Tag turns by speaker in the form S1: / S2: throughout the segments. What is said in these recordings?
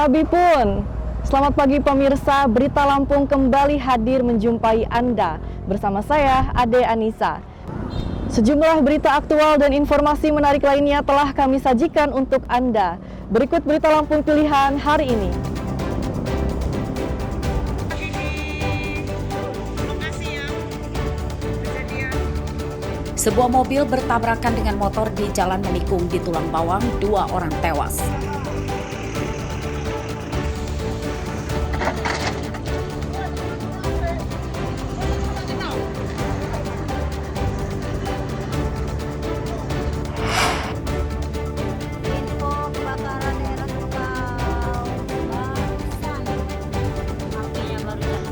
S1: Sabi pun. Selamat pagi pemirsa, Berita Lampung kembali hadir menjumpai Anda. Bersama saya, Ade Anissa. Sejumlah berita aktual dan informasi menarik lainnya telah kami sajikan untuk Anda. Berikut Berita Lampung pilihan hari ini.
S2: Sebuah mobil bertabrakan dengan motor di Jalan Menikung di Tulang Bawang, 2 orang tewas.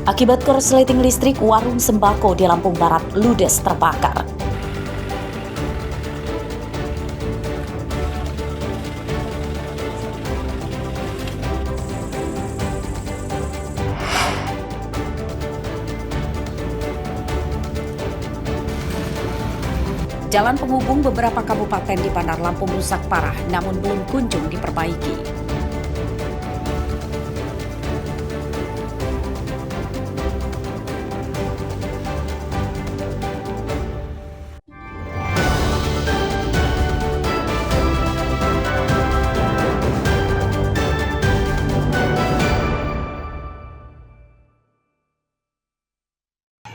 S2: Akibat korsleting listrik, warung sembako di Lampung Barat ludes terbakar. Jalan penghubung beberapa kabupaten di Bandar Lampung rusak parah, namun belum kunjung diperbaiki.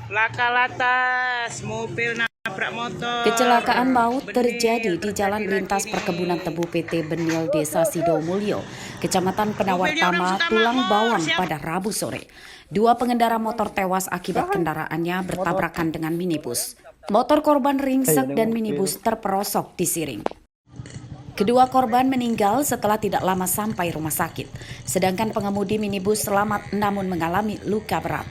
S3: Laka lantas, mobil nabrak motor.
S2: Kecelakaan maut terjadi di jalan lintas perkebunan tebu PT Benil Desa Sidomulyo, Kecamatan Penawartama, Tulang Bawang pada Rabu sore. 2 pengendara motor tewas akibat kendaraannya bertabrakan dengan minibus. Motor korban ringsek dan minibus terperosok di siring. Kedua korban meninggal setelah tidak lama sampai rumah sakit, sedangkan pengemudi minibus selamat namun mengalami luka berat.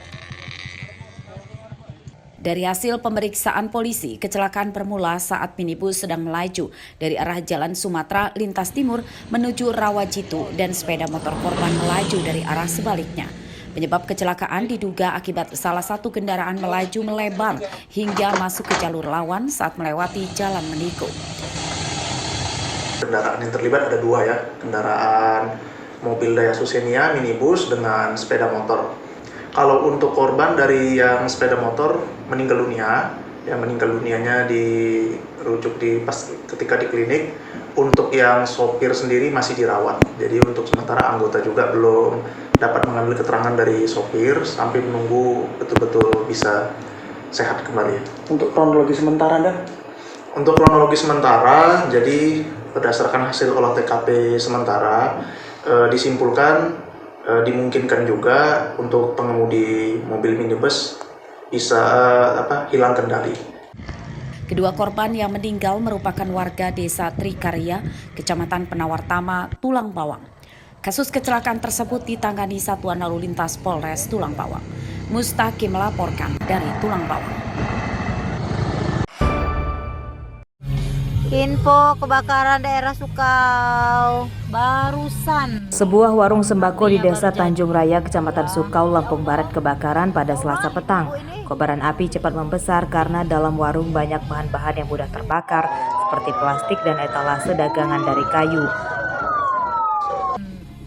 S2: Dari hasil pemeriksaan polisi, kecelakaan bermula saat minibus sedang melaju dari arah Jalan Sumatera lintas timur menuju Rawajitu dan sepeda motor korban melaju dari arah sebaliknya. Penyebab kecelakaan diduga akibat salah satu kendaraan melaju melebar hingga masuk ke jalur lawan saat melewati Jalan Menikung.
S4: Kendaraan yang terlibat ada 2 ya, kendaraan mobil Daihatsu Xenia minibus dengan sepeda motor. Kalau untuk korban dari yang sepeda motor meninggal dunia, yang meninggal dunianya dirujuk ketika di klinik. Untuk yang sopir sendiri masih dirawat. Jadi untuk sementara anggota juga belum dapat mengambil keterangan dari sopir sampai menunggu betul-betul bisa sehat kembali.
S5: Untuk kronologi sementara, Anda?
S4: Untuk kronologi sementara, jadi berdasarkan hasil olah TKP sementara disimpulkan dimungkinkan juga untuk pengemudi mobil minibus bisa hilang kendali.
S2: Kedua korban yang meninggal merupakan warga Desa Trikarya, Kecamatan Penawartama, Tulang Bawang. Kasus kecelakaan tersebut ditangani Satuan Lalu Lintas Polres Tulang Bawang. Mustaqim melaporkan dari Tulang Bawang.
S6: Info kebakaran daerah Sukau barusan.
S7: Sebuah warung sembako di Desa Tanjung Raya, Kecamatan Sukau, Lampung Barat kebakaran pada Selasa petang. Kobaran api cepat membesar karena dalam warung banyak bahan-bahan yang mudah terbakar seperti plastik dan etalase dagangan dari kayu.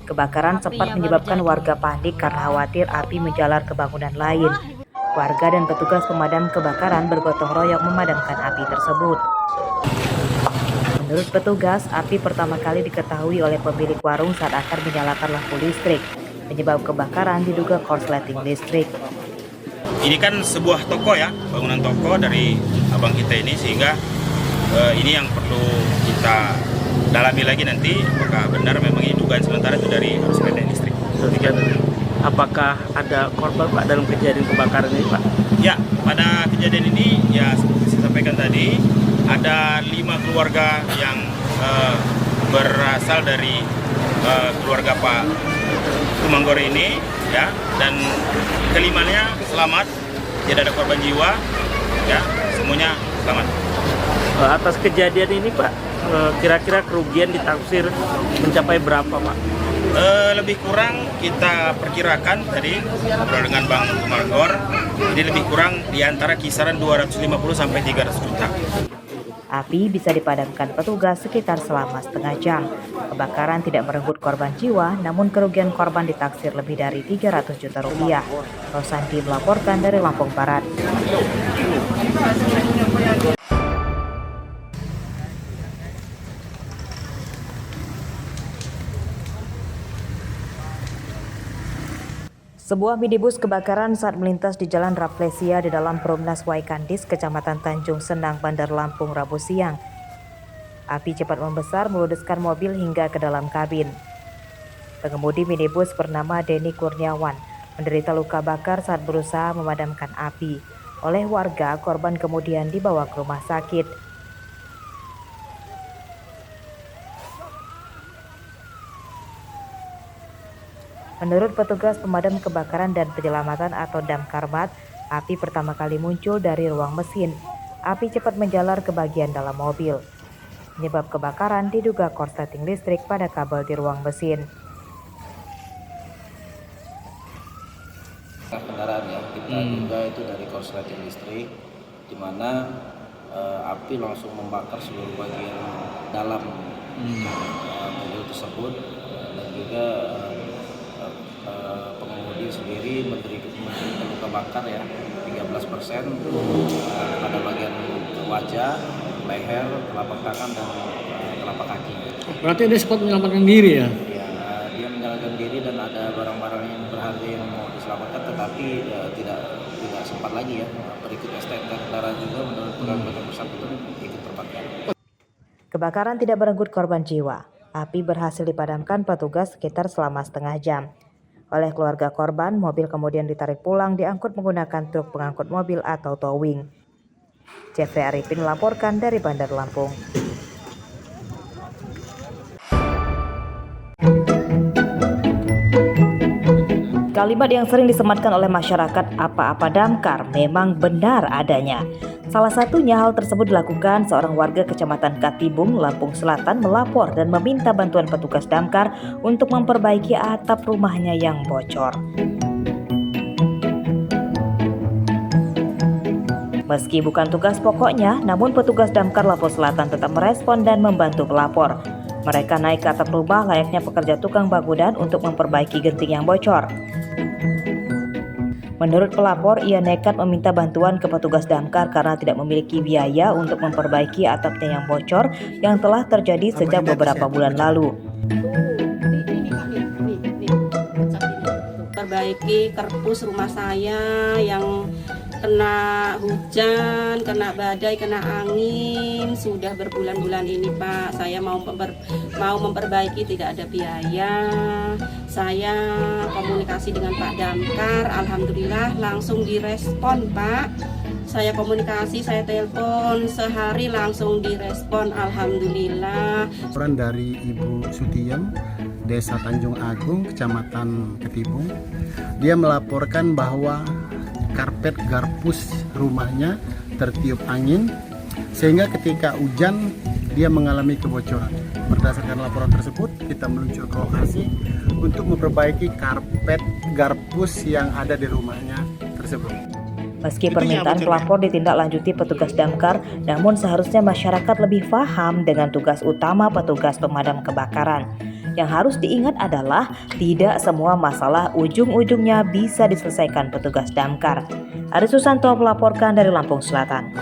S7: Kebakaran sempat menyebabkan warga panik karena khawatir api menjalar ke bangunan lain. Warga dan petugas pemadam kebakaran bergotong royong memadamkan api tersebut. Menurut petugas, api pertama kali diketahui oleh pemilik warung saat akan menyalakan lampu listrik. Penyebab kebakaran diduga korsleting listrik.
S8: Ini kan sebuah toko ya, bangunan toko dari abang kita ini, sehingga ini yang perlu kita dalami lagi nanti apakah benar memang ini dugaan sementara itu dari korsleting listrik.
S5: Apakah ada korban Pak dalam kejadian kebakaran ini Pak?
S8: Ya, pada kejadian ini ya seperti saya sampaikan tadi, ada 5 keluarga yang berasal dari keluarga Pak Tumanggore ini ya, dan kelimanya selamat, tidak ada korban jiwa ya, semuanya selamat.
S5: Atas kejadian ini Pak, kira-kira kerugian ditaksir mencapai berapa Pak?
S8: Lebih kurang kita perkirakan tadi ngobrol dengan Bang Tumanggore, jadi lebih kurang di antara kisaran 250 sampai 300 juta.
S7: Api bisa dipadamkan petugas sekitar selama setengah jam. Kebakaran tidak merenggut korban jiwa, namun kerugian korban ditaksir lebih dari 300 juta rupiah. Rosandi melaporkan dari Lampung Barat. Sebuah minibus kebakaran saat melintas di Jalan Rafflesia di dalam Perumnas Waikandis, Kecamatan Tanjung Senang, Bandar Lampung, Rabu siang. Api cepat membesar meludeskan mobil hingga ke dalam kabin. Pengemudi minibus bernama Denny Kurniawan menderita luka bakar saat berusaha memadamkan api. Oleh warga, korban kemudian dibawa ke rumah sakit. Menurut petugas pemadam kebakaran dan penyelamatan atau Damkarmat, api pertama kali muncul dari ruang mesin. Api cepat menjalar ke bagian dalam mobil. Penyebab kebakaran diduga korsleting listrik pada kabel di ruang mesin.
S9: Kendaraan ya, kita duga itu dari korsleting listrik, di mana api langsung membakar seluruh bagian dalam mobil tersebut, dan juga pengemudi sendiri menderita luka bakar ya 13% pada bagian wajah, leher, telapak tangan dan telapak kaki.
S10: Berarti dia sempat menyelamatkan diri ya?
S9: Ya, dia menyelamatkan diri dan ada barang-barang yang berharga yang mau diselamatkan, tetapi tidak sempat lagi ya. Berikut STNK kendaraan juga menurut pengakuan bersangkutan ikut terbakar.
S7: Kebakaran tidak merenggut korban jiwa. Api berhasil dipadamkan petugas sekitar selama setengah jam. Oleh keluarga korban, mobil kemudian ditarik pulang diangkut menggunakan truk pengangkut mobil atau towing. Jeffrey Arifin melaporkan dari Bandar Lampung. Kalimat yang sering disematkan oleh masyarakat apa-apa damkar memang benar adanya. Salah satunya hal tersebut dilakukan seorang warga Kecamatan Katibung, Lampung Selatan melapor dan meminta bantuan petugas damkar untuk memperbaiki atap rumahnya yang bocor. Meski bukan tugas pokoknya, namun petugas damkar Lampung Selatan tetap merespon dan membantu pelapor. Mereka naik ke atap rumah layaknya pekerja tukang bangunan untuk memperbaiki genting yang bocor. Menurut pelapor, ia nekat meminta bantuan ke petugas damkar karena tidak memiliki biaya untuk memperbaiki atapnya yang bocor yang telah terjadi sejak beberapa bulan lalu.
S11: Perbaiki kerpus rumah saya yang kena hujan, kena badai, kena angin, sudah berbulan-bulan ini Pak. Saya mau memperbaiki, tidak ada biaya. Saya komunikasi dengan Pak Damkar, alhamdulillah langsung direspon Pak. Saya komunikasi, saya telepon, sehari langsung direspon, alhamdulillah.
S12: Laporan dari Ibu Sutiem, Desa Tanjung Agung, Kecamatan Ketibung. Dia melaporkan bahwa karpet garpus rumahnya tertiup angin sehingga ketika hujan dia mengalami kebocoran. Berdasarkan laporan tersebut, kita meluncur ke lokasi untuk memperbaiki karpet garpus yang ada di rumahnya tersebut.
S7: Meski permintaan pelapor ditindaklanjuti petugas damkar, namun seharusnya masyarakat lebih paham dengan tugas utama petugas pemadam kebakaran. Yang harus diingat adalah tidak semua masalah ujung-ujungnya bisa diselesaikan petugas damkar. Ari Susanto melaporkan dari Lampung Selatan.